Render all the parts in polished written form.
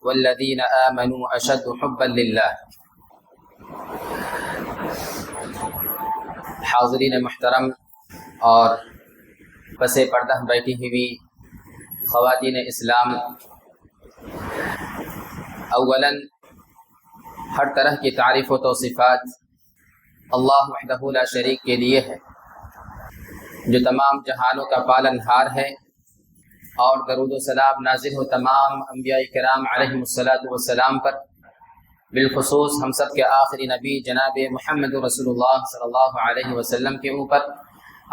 والذین آمنوا اشد حبا للہ۔ حاضرین محترم اور پس پردہ بیٹھی ہوئی خواتین اسلام، اولاً ہر طرح کی تعریف و توصیفات اللہ وحدہ لا شریک کے لیے ہے، جو تمام جہانوں کا پالنہار ہے، اور درود و سلام نازل ہو تمام انبیاء کرام علیہم الصلاۃ والسلام پر، بالخصوص ہم سب کے آخری نبی جناب محمد رسول اللہ صلی اللہ علیہ وسلم کے اوپر،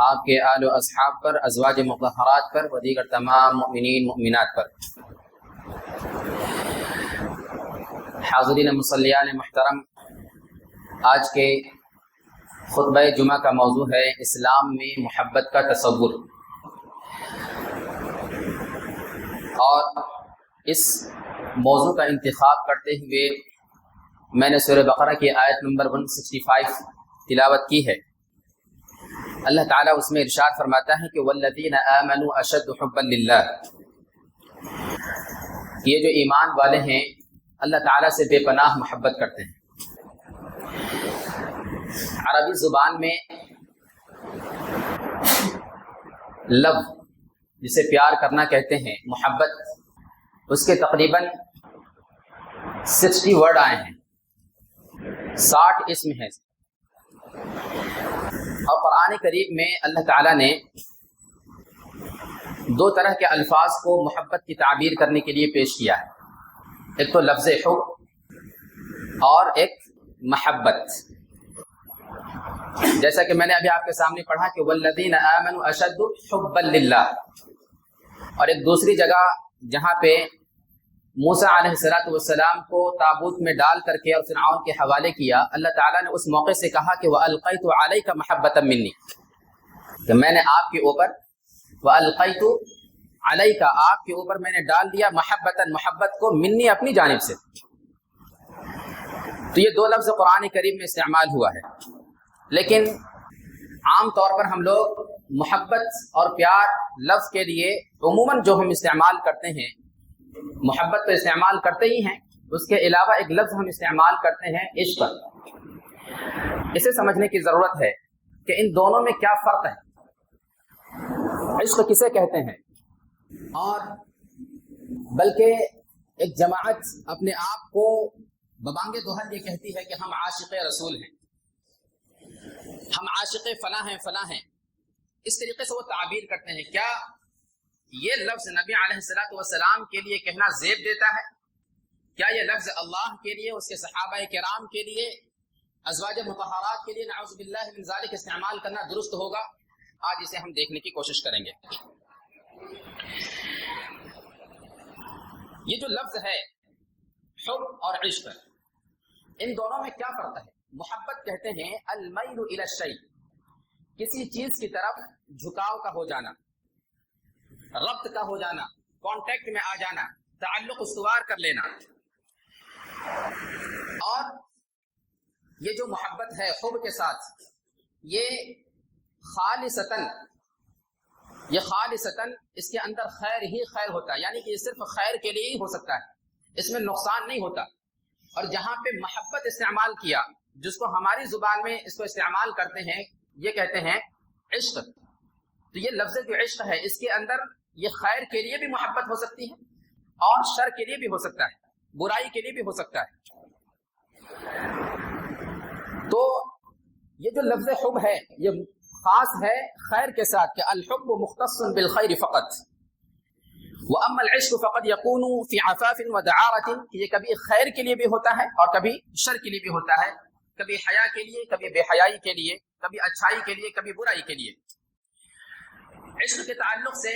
آپ کے آل و اصحاب پر، ازواج مطہرات پر و دیگر تمام مؤمنین مؤمنات پر۔ حاضرین مصلیان محترم، آج کے خطبہ جمعہ کا موضوع ہے اسلام میں محبت کا تصور، اور اس موضوع کا انتخاب کرتے ہوئے میں نے سورہ بقرہ کی آیت نمبر 165 تلاوت کی ہے۔ اللہ تعالیٰ اس میں ارشاد فرماتا ہے کہ والذین آمنوا اشد حبا للہ، یہ جو ایمان والے ہیں اللہ تعالیٰ سے بے پناہ محبت کرتے ہیں۔ عربی زبان میں لو جسے پیار کرنا کہتے ہیں، محبت، اس کے تقریباً 60 ورڈ آئے ہیں، 60 اسم ہیں، اور قرآن کریم میں اللہ تعالیٰ نے دو طرح کے الفاظ کو محبت کی تعبیر کرنے کے لیے پیش کیا ہے، ایک تو لفظ حب اور ایک محبت۔ جیسا کہ میں نے ابھی آپ کے سامنے پڑھا کہ والذین آمنوا اشد حبا للہ، اور ایک دوسری جگہ جہاں پہ موسیٰ علیہ السلام کو تابوت میں ڈال کر کے اور فرعون کے حوالے کیا، اللہ تعالیٰ نے اس موقع سے کہا کہ وَأَلْقَيْتُ عَلَيْكَ مَحَبَّةً مِّنِّي، کہ میں نے آپ کے اوپر، وَأَلْقَيْتُ عَلَيْكَ، آپ کے اوپر میں نے ڈال دیا محبتاً، محبت کو، منی، اپنی جانب سے۔ تو یہ دو لفظ قرآن کریم میں استعمال ہوا ہے، لیکن عام طور پر ہم لوگ محبت اور پیار لفظ کے لیے عموماً جو ہم استعمال کرتے ہیں، محبت تو استعمال کرتے ہی ہیں، اس کے علاوہ ایک لفظ ہم استعمال کرتے ہیں عشق۔ اسے سمجھنے کی ضرورت ہے کہ ان دونوں میں کیا فرق ہے، عشق کسے کہتے ہیں، اور بلکہ ایک جماعت اپنے آپ کو ببانگ دوہل یہ کہتی ہے کہ ہم عاشق رسول ہیں، ہم عاشق فلاں ہیں فلاں ہیں، اس طریقے سے وہ تعبیر کرتے ہیں۔ کیا یہ لفظ نبی علیہ السلام کے لیے کہنا زیب دیتا ہے؟ کیا یہ لفظ اللہ کے لیے، اس کے صحابہ کرام کے لیے، ازواج مطہرات کے لیے نعوذ باللہ من ذالک استعمال کرنا درست ہوگا؟ آج اسے ہم دیکھنے کی کوشش کریں گے۔ یہ جو لفظ ہے حب اور عشق، ان دونوں میں کیا فرق ہے؟ محبت کہتے ہیں المیل الی الشیء، کسی چیز کی طرف جھکاؤ کا ہو جانا، ربط کا ہو جانا، کانٹیکٹ میں آ جانا، تعلق استوار کر لینا۔ اور یہ جو محبت ہے حب کے ساتھ، یہ خالصتاً اس کے اندر خیر ہی خیر ہوتا ہے، یعنی کہ یہ صرف خیر کے لیے ہی ہو سکتا ہے، اس میں نقصان نہیں ہوتا۔ اور جہاں پہ محبت استعمال کیا، جس کو ہماری زبان میں اس کو استعمال کرتے ہیں، یہ کہتے ہیں عشق۔ تو یہ لفظ جو عشق ہے، اس کے اندر یہ خیر کے لیے بھی محبت ہو سکتی ہے، اور شر کے لیے بھی ہو سکتا ہے، برائی کے لیے بھی ہو سکتا ہے۔ تو یہ جو لفظ حب ہے، یہ خاص ہے خیر کے ساتھ، کہ الحب مختص بالخیر فقط، وَأَمَّا الْعِشْقُ فَقَدْ يَكُونُ فِي عَفَافٍ وَدَعَارَةٍ، کہ یہ کبھی خیر کے لیے بھی ہوتا ہے اور کبھی شر کے لیے بھی ہوتا ہے، کبھی حیا کے لیے، کبھی بے حیائی کے لیے، کبھی اچھائی کے لیے، کبھی برائی کے لیے۔ عشق کے تعلق سے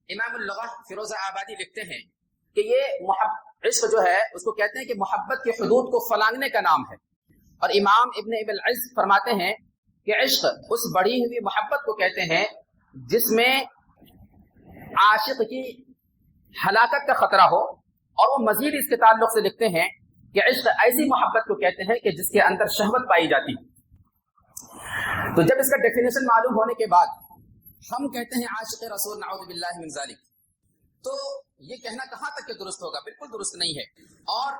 امام اللغہ فیروز آبادی لکھتے ہیں کہ یہ عشق جو ہے اس کو کہتے ہیں کہ محبت کے حدود کو فلانگنے کا نام ہے، اور امام ابن ابی العز فرماتے ہیں کہ عشق اس بڑھی ہوئی محبت کو کہتے ہیں جس میں عاشق کی ہلاکت کا خطرہ ہو، اور وہ مزید اس کے تعلق سے لکھتے ہیں کہ عشق ایسی محبت کو کہتے ہیں کہ جس کے اندر شہوت پائی جاتی ہے۔ تو جب اس کا ڈیفینیشن معلوم ہونے کے بعد ہم کہتے ہیں عاشق رسول نعوذ باللہ من ذالک، تو یہ کہنا کہاں تک کہ درست ہوگا؟ بالکل درست نہیں ہے. اور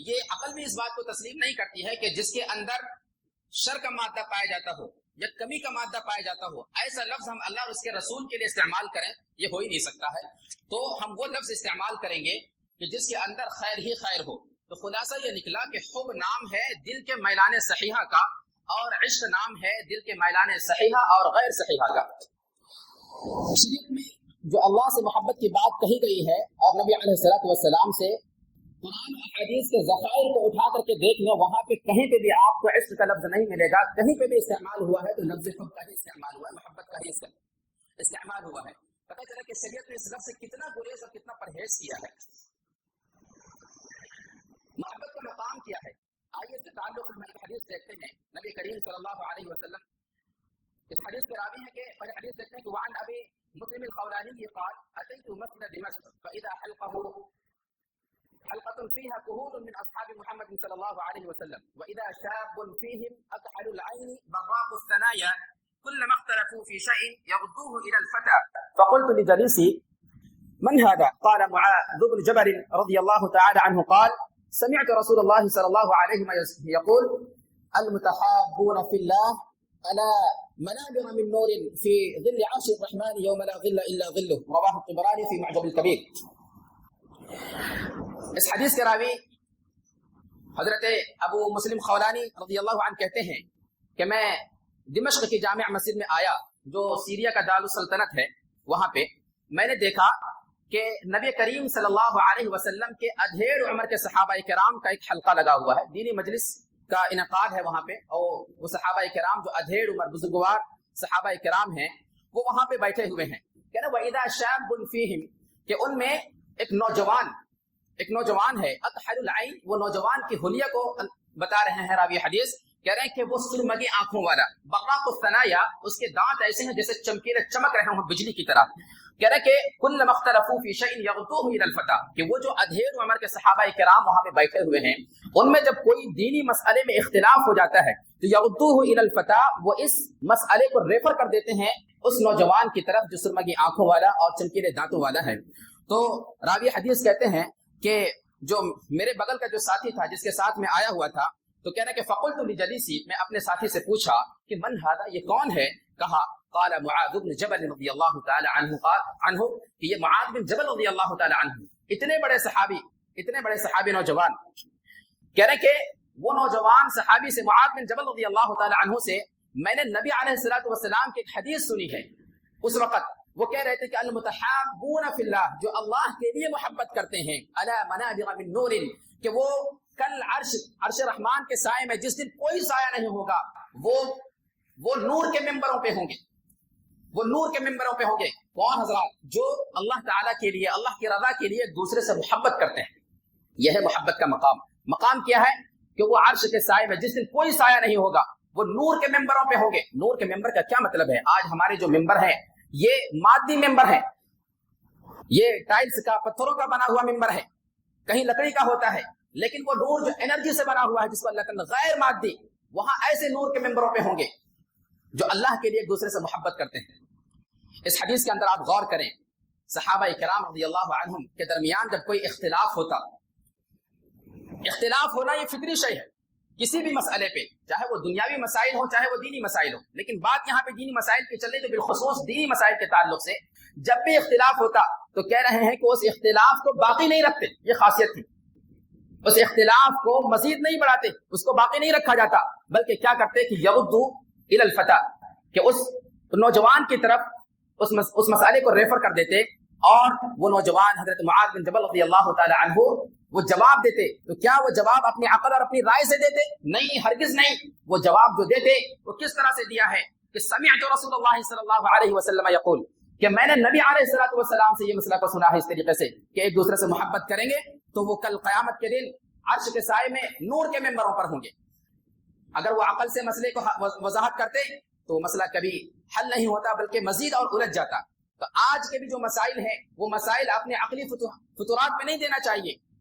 یہ عقل بھی اس بات کو تسلیم نہیں کرتی ہے کہ جس کے اندر شر کا مادہ پایا جاتا ہو یا کمی کا مادہ پایا جاتا ہو، ایسا لفظ ہم اللہ اور اس کے رسول کے لیے استعمال کریں، یہ ہو ہی نہیں سکتا ہے. تو ہم وہ لفظ استعمال کریں گے کہ جس کے اندر خیر ہی خیر ہو. تو خلاصہ یہ نکلا کہ حب نام ہے دل کے میلان صحیحہ کا، اور عشق نام ہے دل کے میلان صحیحہ اور غیر صحیحہ کا. شریعت میں جو اللہ سے محبت کی بات کہی گئی ہے اور نبی علیہ الصلوۃ والسلام سے قرآن و حدیث کے ذخائر کو اٹھا کر کے دیکھ لیں، وہاں پہ کہیں پہ بھی آپ کو عشق کا لفظ نہیں ملے گا. کہیں پہ بھی استعمال ہوا ہے تو لفظ حب کا ہی استعمال ہوا ہے، محبت کا ہی استعمال ہوا ہے. پتہ چلا کہ شریعت نے اس لفظ سے کتنا گریز اور کتنا پرہیز کیا ہے. محبت کا مقام کیا ہے؟ آئیے اس کے تعلق میں ایک حدیث دیکھتے ہیں. نبی کریم صلی اللہ علیہ وسلم اس حدیث کے راوی ہیں کہ پہلے حدیث دیکھتے ہیں کہ وعن ابی مسلم الخولانی قال اتيت مسجد دمشق فاذا حلقة فيها كهول من أصحاب محمد صلى الله عليه وسلم وإذا شاب فيهم أكحل العين براق الثنايا كلما اختلفوا في شيء يردوه إلى الفتى فقلت لجليسي من هذا؟ قال معاذ بن جبل رضي الله تعالى عنه قال سمعت رسول الله صلى الله عليه وسلم يقول المتحابون في الله ألا منابر من نور في ظل عرش الرحمن يوم لا ظل إلا ظله رواه الطبراني في معجم الكبير. اس حدیث کے راوی حضرت ابو مسلم خولانی رضی اللہ عنہ کہتے ہیں کہ میں دمشق کی جامع مسجد میں آیا جو سیریا کا دارالسلطنت ہے. وہاں پہ میں نے دیکھا کہ نبی کریم صلی اللہ علیہ وسلم کے ادھیڑ عمر کے صحابہ کرام کا ایک حلقہ لگا ہوا ہے. دینی مجلس کا انعقاد ہے وہاں پہ، اور وہ صحابہ کرام جو ادھیڑ عمر بزرگوار صحابہ کرام ہیں وہ وہاں پہ بیٹھے ہوئے ہیں. کہ نا وَإِذَا شَابٌ فِيهِمْ کہ ان میں ایک نوجوان ہے اکحل العین، وہ نوجوان کی حلیہ کو بتا رہے ہیں راوی حدیث. کہہ رہے ہیں کہ وہ سرمگی آنکھوں والا، براق الثنایا، اس کے دانت ایسے ہیں جیسے چمکیلے چمک رہے ہوں بجلی کی طرح. کہہ رہے کہ کلما اختلفوا فی شیء یغدوه الى الفتى کہ وہ جو ادھیڑ عمر کے صحابہ کرام وہاں پہ بیٹھے ہوئے ہیں، ان میں جب کوئی دینی مسئلے میں اختلاف ہو جاتا ہے تو یغدوه الى الفتى، وہ اس مسئلے کو ریفر کر دیتے ہیں اس نوجوان کی طرف جو سرمگی آنکھوں والا اور چمکیلے دانتوں والا ہے. تو راوی حدیث کہتے ہیں کہ جو میرے بغل کا جو ساتھی تھا جس کے ساتھ میں آیا ہوا تھا، تو کہنا کہ فقلت لجلیسی، میں اپنے ساتھی سے پوچھا کہ من هذا، یہ کون ہے؟ کہا قال معاذ بن جبل رضی اللہ تعالی عنہ کہ یہ معاذ بن جبل رضی اللہ تعالی عنہ. اتنے بڑے صحابی نوجوان. کہہ رہے کہ وہ نوجوان صحابی سے معاذ بن جبل رضی اللہ تعالی عنہ سے میں نے نبی علیہ الصلوۃ والسلام کی ایک حدیث سنی ہے. اس وقت وہ کہہ رہے تھے کہ المتحابون فی اللہ، جو اللہ کے لیے محبت کرتے ہیں، علی منابر من نور، کہ وہ کل عرش رحمان کے سائے میں جس دن کوئی سایہ نہیں ہوگا، وہ نور کے ممبروں پہ ہوں گے. وہ نور کے ممبروں پہ ہوں گے. کون حضرات؟ جو اللہ تعالیٰ کے لیے، اللہ کی رضا کے لیے ایک دوسرے سے محبت کرتے ہیں. یہ ہے محبت کا مقام. مقام کیا ہے؟ کہ وہ عرش کے سائے میں جس دن کوئی سایہ نہیں ہوگا وہ نور کے ممبروں پہ ہوں گے. نور کے ممبر کا کیا مطلب ہے؟ آج ہمارے جو ممبر ہیں یہ مادی ممبر ہے، یہ ٹائلز کا، پتھروں کا بنا ہوا ممبر ہے، کہیں لکڑی کا ہوتا ہے. لیکن وہ نور جو انرجی سے بنا ہوا ہے جس کو اللہ تعالیٰ غیر مادی، وہاں ایسے نور کے ممبروں پہ ہوں گے جو اللہ کے لیے ایک دوسرے سے محبت کرتے ہیں. اس حدیث کے اندر آپ غور کریں، صحابہ کرام رضی اللہ عنہم کے درمیان جب کوئی اختلاف ہوتا، اختلاف ہونا یہ فطری شے ہے کسی بھی مسئلے پہ، چاہے وہ دنیاوی مسائل ہو چاہے وہ دینی مسائل ہو. لیکن بات یہاں پہ دینی مسائل کی چل رہی تو بالخصوص دینی مسائل کے تعلق سے جب بھی اختلاف ہوتا تو کہہ رہے ہیں کہ اس اختلاف کو باقی نہیں رکھتے. یہ خاصیت تھی، اس اختلاف کو مزید نہیں بڑھاتے، اس کو باقی نہیں رکھا جاتا، بلکہ کیا کرتے کہ یردو الی الفتى، کہ اس نوجوان کی طرف اس مسئلے کو ریفر کر دیتے. اور وہ نوجوان حضرت معاذ بن جبل رضی اللہ تعالی عنہ وہ جواب دیتے. تو کیا وہ جواب اپنی عقل اور اپنی رائے سے دیتے؟ نہیں، ہرگز نہیں. وہ جواب جو دیتے وہ کس طرح سے دیا ہے کہ سمعت رسول اللہ صلی اللہ علیہ وسلم یقول، کہ میں نے نبی علیہ الصلوۃ والسلام سے یہ مسئلہ کو سنا ہے اس طریقے سے کہ ایک دوسرے سے محبت کریں گے تو وہ کل قیامت کے دن عرش کے سائے میں نور کے ممبروں پر ہوں گے. اگر وہ عقل سے مسئلے کو وضاحت کرتے تو وہ مسئلہ کبھی حل نہیں ہوتا بلکہ مزید اور الجھ جاتا. تو آج کے بھی جو مسائل ہیں وہ مسائل اپنے عقلی فطورات میں نہیں دینا چاہیے،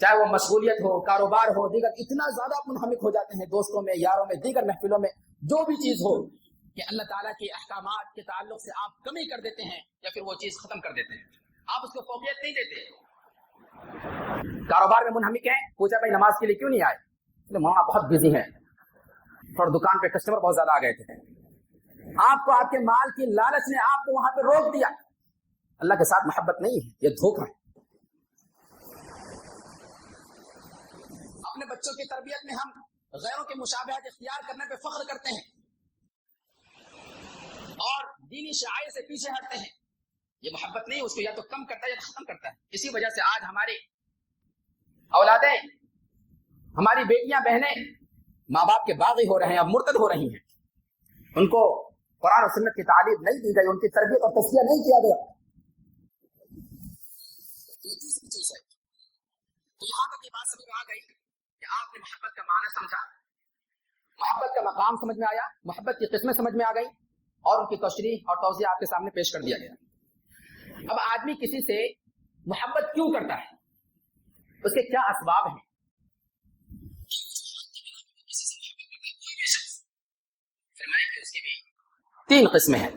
چاہے وہ مشغولیت ہو، کاروبار ہو، دیگر اتنا زیادہ منہمک ہو جاتے ہیں دوستوں میں، یاروں میں، دیگر محفلوں میں، جو بھی چیز ہو کہ اللہ تعالیٰ کے احکامات کے تعلق سے آپ کمی کر دیتے ہیں یا پھر وہ چیز ختم کر دیتے ہیں، آپ اس کو فوقیت نہیں دیتے۔ کاروبار میں منہمک ہیں، پوچھا بھائی نماز کے لیے کیوں نہیں آئے؟ وہاں بہت بزی ہیں، اور دکان پہ کسٹمر بہت زیادہ آ گئے تھے۔ آپ کو آپ کے مال کی لالچ نے آپ کو وہاں پہ روک دیا۔ اللہ کے ساتھ محبت نہیں ہے، یہ دھوکہ ہے۔ اپنے بچوں کی تربیت میں ہم غیروں کے مشابہت اختیار کرنے پہ فخر کرتے ہیں اور دینی شعائر سے پیچھے ہٹتے ہیں، یہ محبت نہیں، اس کو یا تو کم کرتا ہے یا ختم کرتا ہے۔ اسی وجہ سے آج ہماری اولادیں، ہماری بیٹیاں بہنیں ماں باپ کے باغی ہو رہے ہیں، اب مرتد ہو رہی ہیں، ان کو قرآن و سنت کی تعلیم نہیں دی گئی، ان کی تربیت اور تزکیہ نہیں کیا گیا۔ یہ تیسری چیز ہے۔ تو یہاں تک یہ بات سمجھ میں آ گئی کہ آپ نے محبت کا معنی سمجھا، محبت کا مقام سمجھ میں آیا، محبت کی قسمیں سمجھ میں آ گئی، اور ان کی تشریح اور توضیح آپ کے سامنے پیش کر دیا گیا۔ اب آدمی کسی سے محبت کیوں کرتا ہے، اس کے کیا اسباب ہیں؟ اس کی بھی 3 قسمیں ہیں۔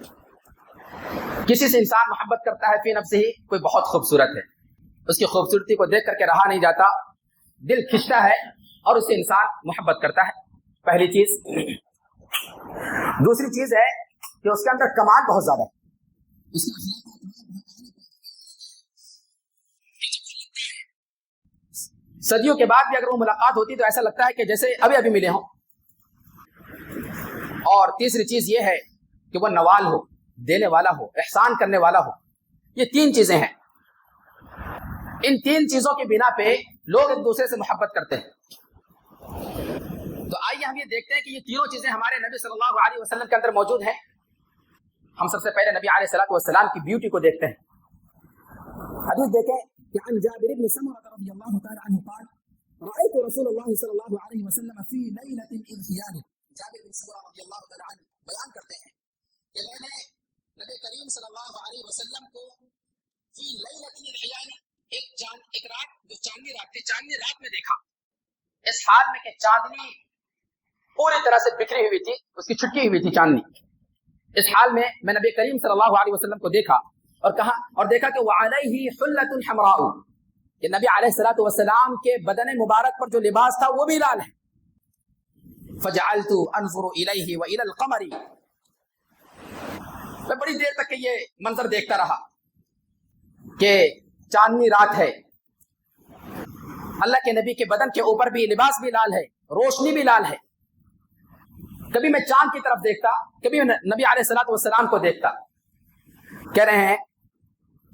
کسی سے انسان محبت کرتا ہے فی نفسہ ہی، کوئی بہت خوبصورت ہے، اس کی خوبصورتی کو دیکھ کر کے رہا نہیں جاتا، دل کھنچتا ہے اور اس سے انسان محبت کرتا ہے، پہلی چیز۔ دوسری چیز ہے کہ اس کے اندر کمال بہت زیادہ ہے، صدیوں کے بعد بھی اگر وہ ملاقات ہوتی تو ایسا لگتا ہے کہ جیسے ابھی ابھی ملے ہوں۔ اور تیسری چیز یہ ہے کہ وہ نوال ہو، دینے والا ہو، احسان کرنے والا ہو۔ یہ 3 چیزیں ہیں، ان 3 چیزوں کی بنا پہ لوگ ایک دوسرے سے محبت کرتے ہیں۔ تو آئیے ہم یہ دیکھتے ہیں کہ یہ تینوں چیزیں ہمارے نبی صلی اللہ علیہ وسلم کے اندر موجود ہیں۔ ہم سب سے پہلے نبی علیہ الصلوۃ والسلام کی بیوٹی کو دیکھتے ہیں۔ حدیث دیکھیں کہ عن جابر بن سمرة رضی اللہ تعالی عنہ قال رأيت رسول اللہ صلی اللہ علیہ وسلم فی لیلۃ اذ خیانہ۔ جابر بن سمرة رضی اللہ تعالی عنہ بیان کرتے ہیں کہ میں نے نبی کریم صلی اللہ علیہ وسلم کو فی لیلۃ اذ خیانہ، ایک رات جو چاندنی رات تھی، چاندنی رات میں دیکھا، اس حال میں کہ چاندنی پوری طرح سے بکھری ہوئی تھی، اس کی چھٹکی ہوئی تھی چاندنی۔ اس حال میں نبی کریم صلی اللہ علیہ وسلم کو دیکھا اور کہا اور دیکھا کہ وعلیہ حلۃ حمراء، کہ نبی علیہ الصلوۃ والسلام کے بدن مبارک پر جو لباس تھا وہ بھی لال ہے۔ فجعلت انظر الیہ والی القمر، میں بڑی دیر تک یہ منظر دیکھتا رہا کہ چاندنی رات ہے، اللہ کے نبی کے بدن کے اوپر بھی لباس بھی لال ہے، روشنی بھی لال ہے۔ کبھی میں چاند کی طرف دیکھتا، کبھی نبی علیہ الصلوۃ والسلام کو دیکھتا۔ کہہ رہے ہیں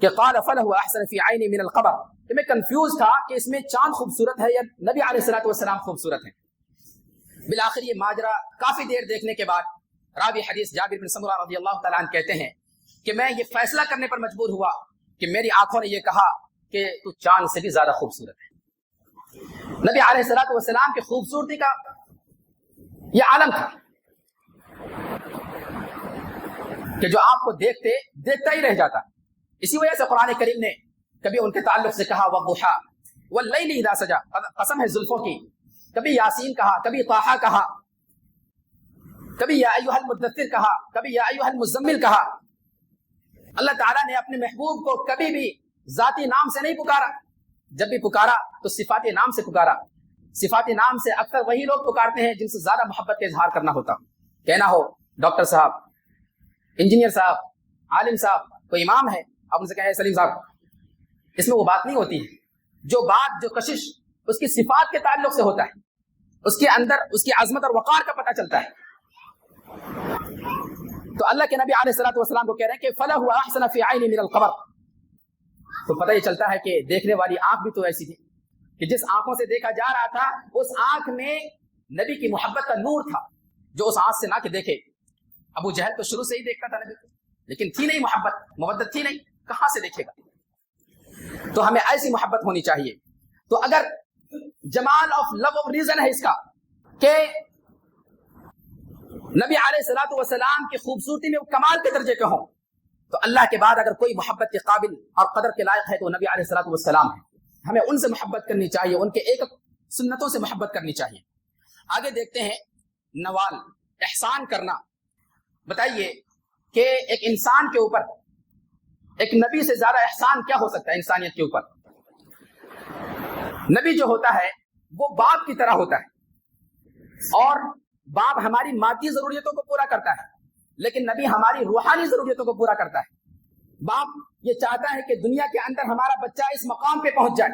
کہ قال فلہ احسن فی عینی من القمر، کہ میں کنفیوز تھا کہ اس میں چاند خوبصورت ہے یا نبی علیہ الصلوۃ والسلام خوبصورت ہے۔ بالآخر یہ ماجرا کافی دیر دیکھنے کے بعد راوی حدیث جابر بن سمرہ رضی اللہ تعالیٰ عنہ کہتے ہیں کہ میں یہ فیصلہ کرنے پر مجبور ہوا کہ میری آنکھوں نے یہ کہا کہ تو چاند سے بھی زیادہ خوبصورت ہے۔ نبی علیہ الصلوۃ والسلام کی خوبصورتی کا یہ عالم تھا کہ جو آپ کو دیکھتا ہی رہ جاتا۔ اسی وجہ سے قرآن کریم نے کبھی ان کے تعلق سے کہا والضحیٰ واللیل اذا سجا، قسم ہے زلفوں کی، کبھی یاسین کہا، کبھی طٰہٰ کہا، کبھی یا ایھا المدثر کہا، کبھی یا ایھا المزمل کہا۔ اللہ تعالیٰ نے اپنے محبوب کو کبھی بھی ذاتی نام سے نہیں پکارا، جب بھی پکارا تو صفاتی نام سے پکارا۔ صفاتی نام سے اکثر وہی لوگ پکارتے ہیں جن سے زیادہ محبت کا اظہار کرنا ہوتا، کہنا ہو ڈاکٹر صاحب، انجینئر صاحب، عالم صاحب، کوئی امام ہے آپ ان سے کہیں سلیم صاحب، اس میں وہ بات نہیں ہوتی ہے۔ جو بات، جو کشش اس کی صفات کے تعلق سے ہوتا ہے، اس کے اندر اس کی عظمت اور وقار کا پتہ چلتا ہے۔ تو اللہ کے نبی علیہ الصلوۃ والسلام کو کہہ رہے ہیں کہ فلہ احسن فی عینی من القمر، تو پتہ یہ چلتا ہے کہ دیکھنے والی آنکھ بھی تو ایسی تھی کہ جس آنکھوں سے دیکھا جا رہا تھا اس آنکھ میں نبی کی محبت کا نور تھا، جو اس آنکھ سے نہ کہ دیکھے۔ ابو جہل تو شروع سے ہی دیکھتا تھا نبی کو، لیکن تھی نہیں محبت، مودت تھی نہیں، کہاں سے دیکھے گا؟ تو ہمیں ایسی محبت ہونی چاہیے۔ تو اگر جمال آف لو آف ریزن ہے اس کا کہ نبی علیہ الصلوۃ والسلام کی خوبصورتی میں وہ کمال کے درجے کے ہوں، تو اللہ کے بعد اگر کوئی محبت کے قابل اور قدر کے لائق ہے تو نبی علیہ الصلوۃ والسلام ہے۔ ہمیں ان سے محبت کرنی چاہیے، ان کے ایک سنتوں سے محبت کرنی چاہیے۔ آگے دیکھتے ہیں نوال، احسان کرنا۔ بتائیے کہ ایک انسان کے اوپر ایک نبی سے زیادہ احسان کیا ہو سکتا ہے انسانیت کے اوپر؟ نبی جو ہوتا ہے وہ باپ کی طرح ہوتا ہے، اور باپ ہماری مادی ضروریتوں کو پورا کرتا ہے، لیکن نبی ہماری روحانی ضروریتوں کو پورا کرتا ہے۔ باپ یہ چاہتا ہے کہ دنیا کے اندر ہمارا بچہ اس مقام پہ پہنچ جائے،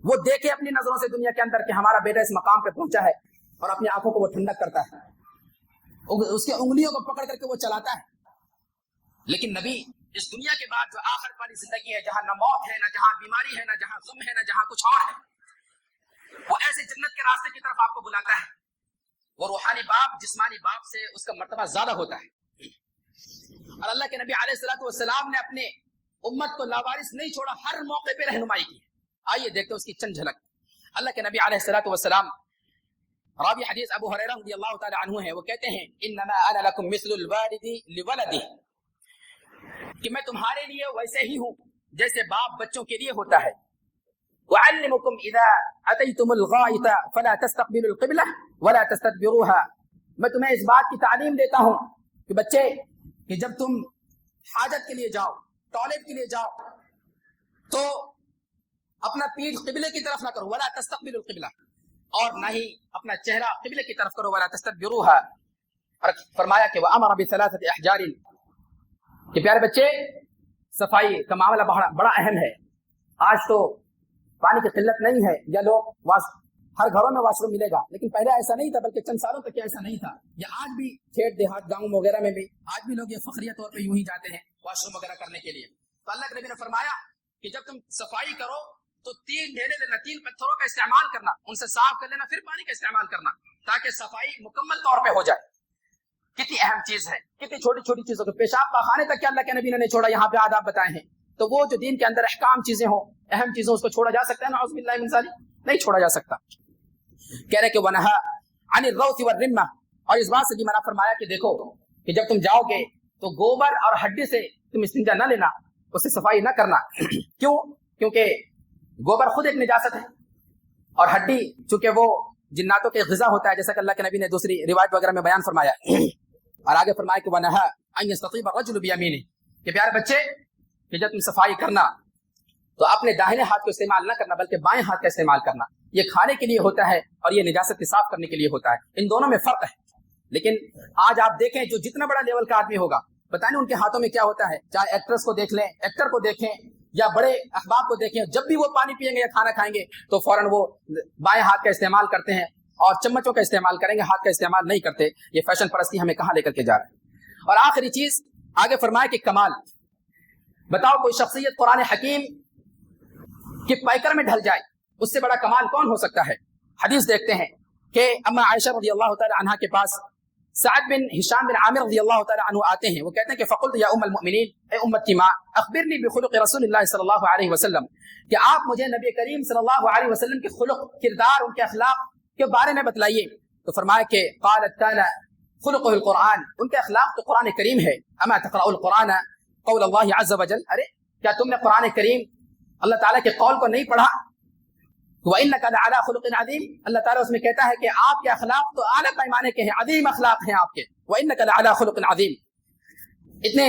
وہ دیکھے اپنی نظروں سے دنیا کے اندر کہ ہمارا بیٹا اس مقام پہ پہنچا ہے، اور اپنی آنکھوں کو وہ ٹھنڈک کرتا ہے، اس کی انگلیوں کو پکڑ کر کے وہ چلاتا ہے۔ لیکن نبی اس دنیا کے بعد جو آخر والی زندگی ہے، جہاں نہ موت ہے، نہ جہاں بیماری ہے، نہ جہاں غم ہے، نہ جہاں کچھ اور ہے، وہ ایسے جنت کے راستے کی طرف آپ کو بلاتا ہے۔ وہ روحانی باپ جسمانی باپ سے اس کا مرتبہ زیادہ ہوتا ہے، اور اللہ کے نبی علیہ الصلوۃ والسلام نے اپنے امت کو لاوارث نہیں چھوڑا، ہر موقع پہ رہنمائی کی۔ آئیے دیکھتے ہیں اس کی چند جھلک۔ اللہ کے نبی علیہ الصلوۃ والسلام، راوی حدیث ابو ہریرہ رضی اللہ تعالی عنہ ہے، وہ کہتے ہیں انما انا لکم مثل الوالد لولدہ، کہ میں تمہارے لیے ویسے ہی ہوں جیسے باپ بچوں کے لیے ہوتا ہے۔ وَعَلِّمُكُمْ إِذَا أَتَيْتُمُ الْغَائِطَ فَلَا تَسْتَقْبِلُوا الْقِبْلَةَ وَلَا تَسْتَدْبِرُوهَا، میں تمہیں اس بات کی تعلیم دیتا ہوں کہ بچے، کہ جب تم حاجت کے لیے جاؤ، ٹوائلٹ کے لیے جاؤ، تو اپنا پیٹھ قبلے کی طرف نہ کرو، وَلَا تَسْتَقْبِلُوا الْقِبْلَةَ، اور نہ ہی اپنا چہرہ قبلے کی طرف کرو، وَلَا تَسْتَدْبِرُوهَا۔ اور فرمایا کہ وَأَمَرَ بِثَلَاثَةِ أَحْجَارٍ، کہ پیارے بچے صفائی کا معاملہ بڑا اہم ہے۔ آج تو پانی کی قلت نہیں ہے، یا لوگ ہر گھروں میں واش روم ملے گا، لیکن پہلے ایسا نہیں تھا، بلکہ چند سالوں تک ایسا نہیں تھا۔ یا آج بھی کھیت دیہات گاؤں وغیرہ میں بھی آج بھی لوگ یہ فخریہ طور پہ یوں ہی جاتے ہیں واش روم وغیرہ کرنے کے لیے۔ تو اللہ کے نبی نے فرمایا کہ جب تم صفائی کرو تو 3 ڈھیلے لینا، 3 پتھروں کا استعمال کرنا، ان سے صاف کر لینا، پھر پانی کا استعمال کرنا، تاکہ صفائی مکمل طور پہ ہو جائے۔ کتنی اہم چیز ہے، کتنی چھوٹی چھوٹی چیزوں کو، پیشاب پاخانے تک کیا اللہ کے نبی نے نہیں چھوڑا، یہاں پہ آداب بتائے ہیں۔ تو وہ جو دین کے اندر احکام چیزیں ہوں، اہم چیزیں، اس کو چھوڑا جا سکتا ہے؟ نعوذ باللہ من ذالک، نہیں چھوڑا جا سکتا۔ کہہ رہے کہ وَنَهَا عَنِ الرَّوْثِ وَالرِّمَّةِ، اور اس بات سے بھی منع فرمایا کہ دیکھو کہ جب تم جاؤ گے تو گوبر اور ہڈی سے تم استنجا نہ لینا، اس سے صفائی نہ کرنا۔ کیوں؟ کیونکہ گوبر خود ایک نجاست ہے، اور ہڈی چونکہ وہ جناتوں کے غذا ہوتا ہے، جیسا کہ اللہ کے نبی نے دوسری روایت وغیرہ میں بیان فرمایا۔ اور آگے فرمایا کہ وَنَهَا أَن يَسْتَطِيبَ الرَّجُلُ بِيَمِينِهِ، کہ پیارے بچے کہ جب تم صفائی کرنا تو اپنے داہنے ہاتھ کو استعمال نہ کرنا، بلکہ بائیں ہاتھ کا استعمال کرنا۔ یہ کھانے کے لیے ہوتا ہے اور یہ نجاست کو صاف کرنے کے لیے ہوتا ہے، ان دونوں میں فرق ہے۔ لیکن آج آپ دیکھیں جو جتنا بڑا لیول کا آدمی ہوگا، پتہ نہیں ان کے ہاتھوں میں کیا ہوتا ہے، چاہے ایکٹرس کو دیکھ لیں، ایکٹر کو دیکھیں، یا بڑے احباب کو دیکھیں، جب بھی وہ پانی پیئیں گے یا کھانا کھائیں گے تو فوراً وہ بائیں ہاتھ کا استعمال کرتے ہیں، اور چمچوں کا استعمال کریں گے، ہاتھ کا استعمال نہیں کرتے۔ یہ فیشن پرستی ہمیں کہاں لے کر کے جا رہا ہے۔ اور آخری چیز آگے فرمایا کہ کمال، بتاؤ کوئی شخصیت قرآن حکیم کے پیکر میں ڈھل جائے، اس سے بڑا کمال کون ہو سکتا ہے؟ حدیث دیکھتے ہیں کہ اما عائشہ رضی اللہ تعالی عنہا کے پاس سعد بن ہشام بن عامر رضی اللہ تعالی عنہ آتے ہیں، وہ کہتے ہیں کہ فقلت یا ام المؤمنین، اے امت کی ماں، اخبرنی بخلق رسول اللہ صلی اللہ علیہ وسلم، کہ آپ مجھے نبی کریم صلی اللہ علیہ وسلم کے خلق، کردار، ان کے اخلاق کے بارے میں بتلائیے۔ تو فرمایا کہ قالت تعالی خلقه القرآن، ان کے اخلاق تو قرآن کریم ہے۔ اما تقرأ القرآن قول اللہ عز وجل، ارے کیا تم نے قرآن کریم اللہ تعالیٰ کے قول کو نہیں پڑھا؟ وَإِنَّكَ لَعَلَىٰ خُلُقٍ عَظِيمٍ، اللہ تعالیٰ اس میں کہتا ہے کہ آپ کے اخلاق تو اعلیٰ پیمانے کے ہیں، عظیم اخلاق ہیں آپ کے۔ وَإِنَّكَ لَعَلَىٰ خُلُقٍ عَظِيمٍ، اتنے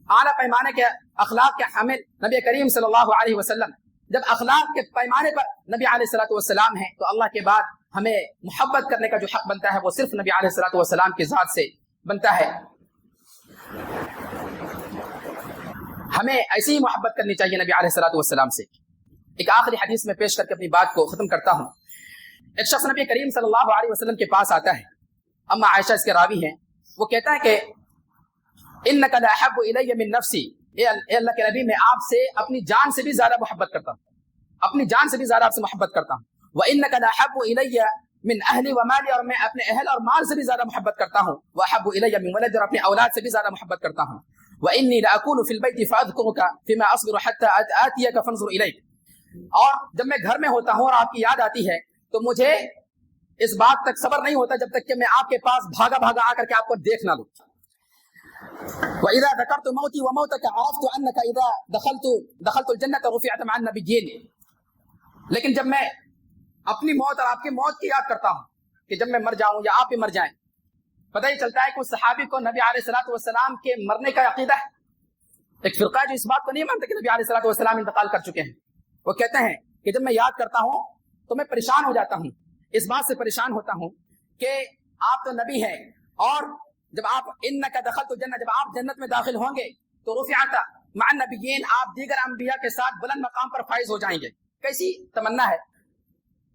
اعلیٰ پیمانے کے اخلاق کے حامل نبی کریم صلی اللہ علیہ وسلم جب اخلاق کے پیمانے پر نبی علیہ الصلوۃ والسلام ہیں، تو اللہ کے بعد ہمیں محبت کرنے کا جو حق بنتا ہے وہ صرف نبی علیہ الصلوۃ والسلام کی ذات سے بنتا ہے۔ ہمیں ایسی ہی محبت کرنی چاہیے نبی علیہ الصلوۃ والسلام سے۔ ایک آخری حدیث میں پیش کر کے اپنی بات کو ختم کرتا ہوں۔ ایک شخص نبی کریم صلی اللہ علیہ وسلم کے پاس آتا ہے، اما عائشہ اس کے راوی ہیں، وہ کہتا ہے کہ انک لاحب الی من نفسی، اے اللہ کے نبی، میں آپ سے اپنی جان سے بھی زیادہ محبت کرتا ہوں، اپنی جان سے بھی زیادہ آپ سے محبت کرتا ہوں۔ وانک لاحب الی من اہلی و مالی، اور میں اپنے اہل اور مال سے بھی زیادہ محبت کرتا ہوں۔ واحب الی من ولد، اور اپنے اولاد سے بھی زیادہ محبت کرتا ہوں۔ وانی لاکون فی البیت فاذکرک فیما اصبر حتی آتیک فانظر الیک، اور جب میں گھر میں ہوتا ہوں اور آپ کی یاد آتی ہے تو مجھے اس بات تک صبر نہیں ہوتا جب تک کہ میں آپ کے پاس بھاگا بھاگا آ کر کے آپ کو دیکھ نہ لوں۔ وَإِذَا ذَكَرْتُ مَوْتِي وَمَوْتَكَ عَرَفْتُ أَنَّكَ إِذَا دَخَلْتُ الْجَنَّةَ رُفِعْتَ مَعَ النَّبِيِّينَ، لیکن جب میں اپنی موت اور آپ کی موت کی یاد کرتا ہوں کہ جب میں مر جاؤں یا آپ بھی مر جائیں، پتہ ہی چلتا ہے کہ اس صحابی کو نبی علیہ الصلوۃ والسلام کے مرنے کا عقیدہ ہے. ایک فرقہ جو اس بات کو نہیں مانتا کہ نبی علیہ الصلوۃ والسلام انتقال کر چکے ہیں، وہ کہتے ہیں کہ جب میں یاد کرتا ہوں تو میں پریشان ہو جاتا ہوں. اس بات سے پریشان ہوتا ہوں کہ آپ تو نبی ہیں، اور جب آپ انک دخلت الجنہ، جب آپ جنت میں داخل ہوں گے تو رفعت مع النبیین، آپ دیگر انبیاء کے ساتھ بلند مقام پر فائز ہو جائیں گے. کیسی تمنا ہے.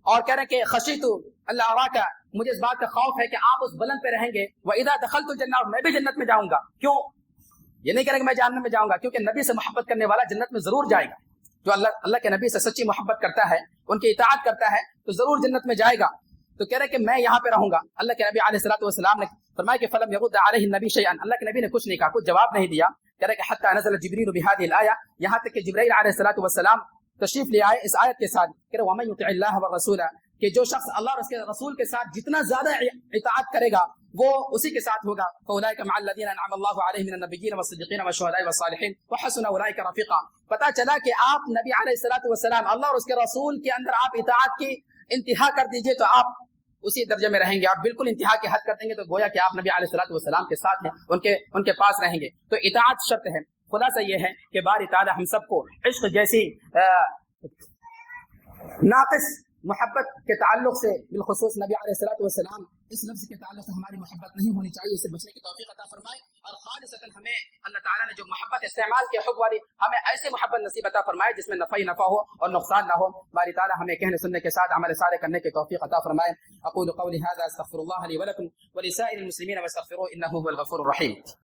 اور کہہ رہے ہیں کہ خشیت اللہ اراک، مجھے اس بات کا خوف ہے کہ آپ اس بلند پہ رہیں گے. واذا دخلت الجنہ، اور میں بھی جنت میں جاؤں گا. کیوں؟ یہ نہیں کہہ رہے کہ میں جہنم میں جاؤں گا، کیونکہ نبی سے محبت کرنے والا جنت میں ضرور جائے گا. جو اللہ کے نبی سے سچی محبت کرتا ہے، ان کی اطاعت کرتا ہے، تو ضرور جنت میں جائے گا. تو کہہ رہے کہ میں یہاں پہ رہوں گا. اللہ کے نبی علیہ الصلوۃ والسلام نے فرمایا کہ فلم يرد عليه النبي شيئا، اللہ کے نبی نے کچھ نہیں کہا، کچھ جواب نہیں دیا. کہہ رہے کہ حتى نزل جبريل بهذه الايه، یہاں تک کہ جبرائیل علیہ الصلوۃ والسلام تشریف لے آئے اس آیت کے ساتھ. کہہ رہے ومن يطع الله والرسول، کہ جو شخص اللہ اور اس کے رسول کے ساتھ جتنا زیادہ اطاعت کرے گا وہ اسی کے ساتھ ہوگا. فاولئک مع الذین انعم اللہ علیہم من النبیین والصدیقین والشہداء والصالحین وحسن اولئک رفیقا. پتہ چلا کہ آپ نبی علیہ الصلوۃ والسلام، اللہ اور اس کے رسول کے اندر آپ اطاعت کی انتہا کر دیجئے تو آپ اسی درجے میں رہیں گے. آپ بالکل انتہا کی حد کر دیں گے تو گویا کہ آپ نبی علیہ الصلوۃ والسلام کے ساتھ ہیں، ان کے پاس رہیں گے. تو اطاعت شرط ہے. خلاصہ یہ ہے کہ باری تعالی ہم سب کو عشق جیسی ناقص محبت کے تعلق سے، بالخصوص نبی علیہ الصلوۃ والسلام اس لفظ کے تعلق سے ہماری محبت نہیں ہونی چاہیے، اس سے بچنے کی توفیق عطا فرمائے. اور خالصتاً ہمیں اللہ تعالیٰ نے جو محبت استعمال کی حب والی، ہمیں ایسے محبت نصیب عطا فرمائے جس میں نفع ہی نفع ہو اور نقصان نہ ہو. باری تعالیٰ ہمیں کہنے سننے کے ساتھ عمل صالح کرنے کی توفیق عطا فرمائے. اقول قولی هذا استغفر الله لي ولكم ولسائر المسلمين واستغفروه انه هو الغفور الرحيم.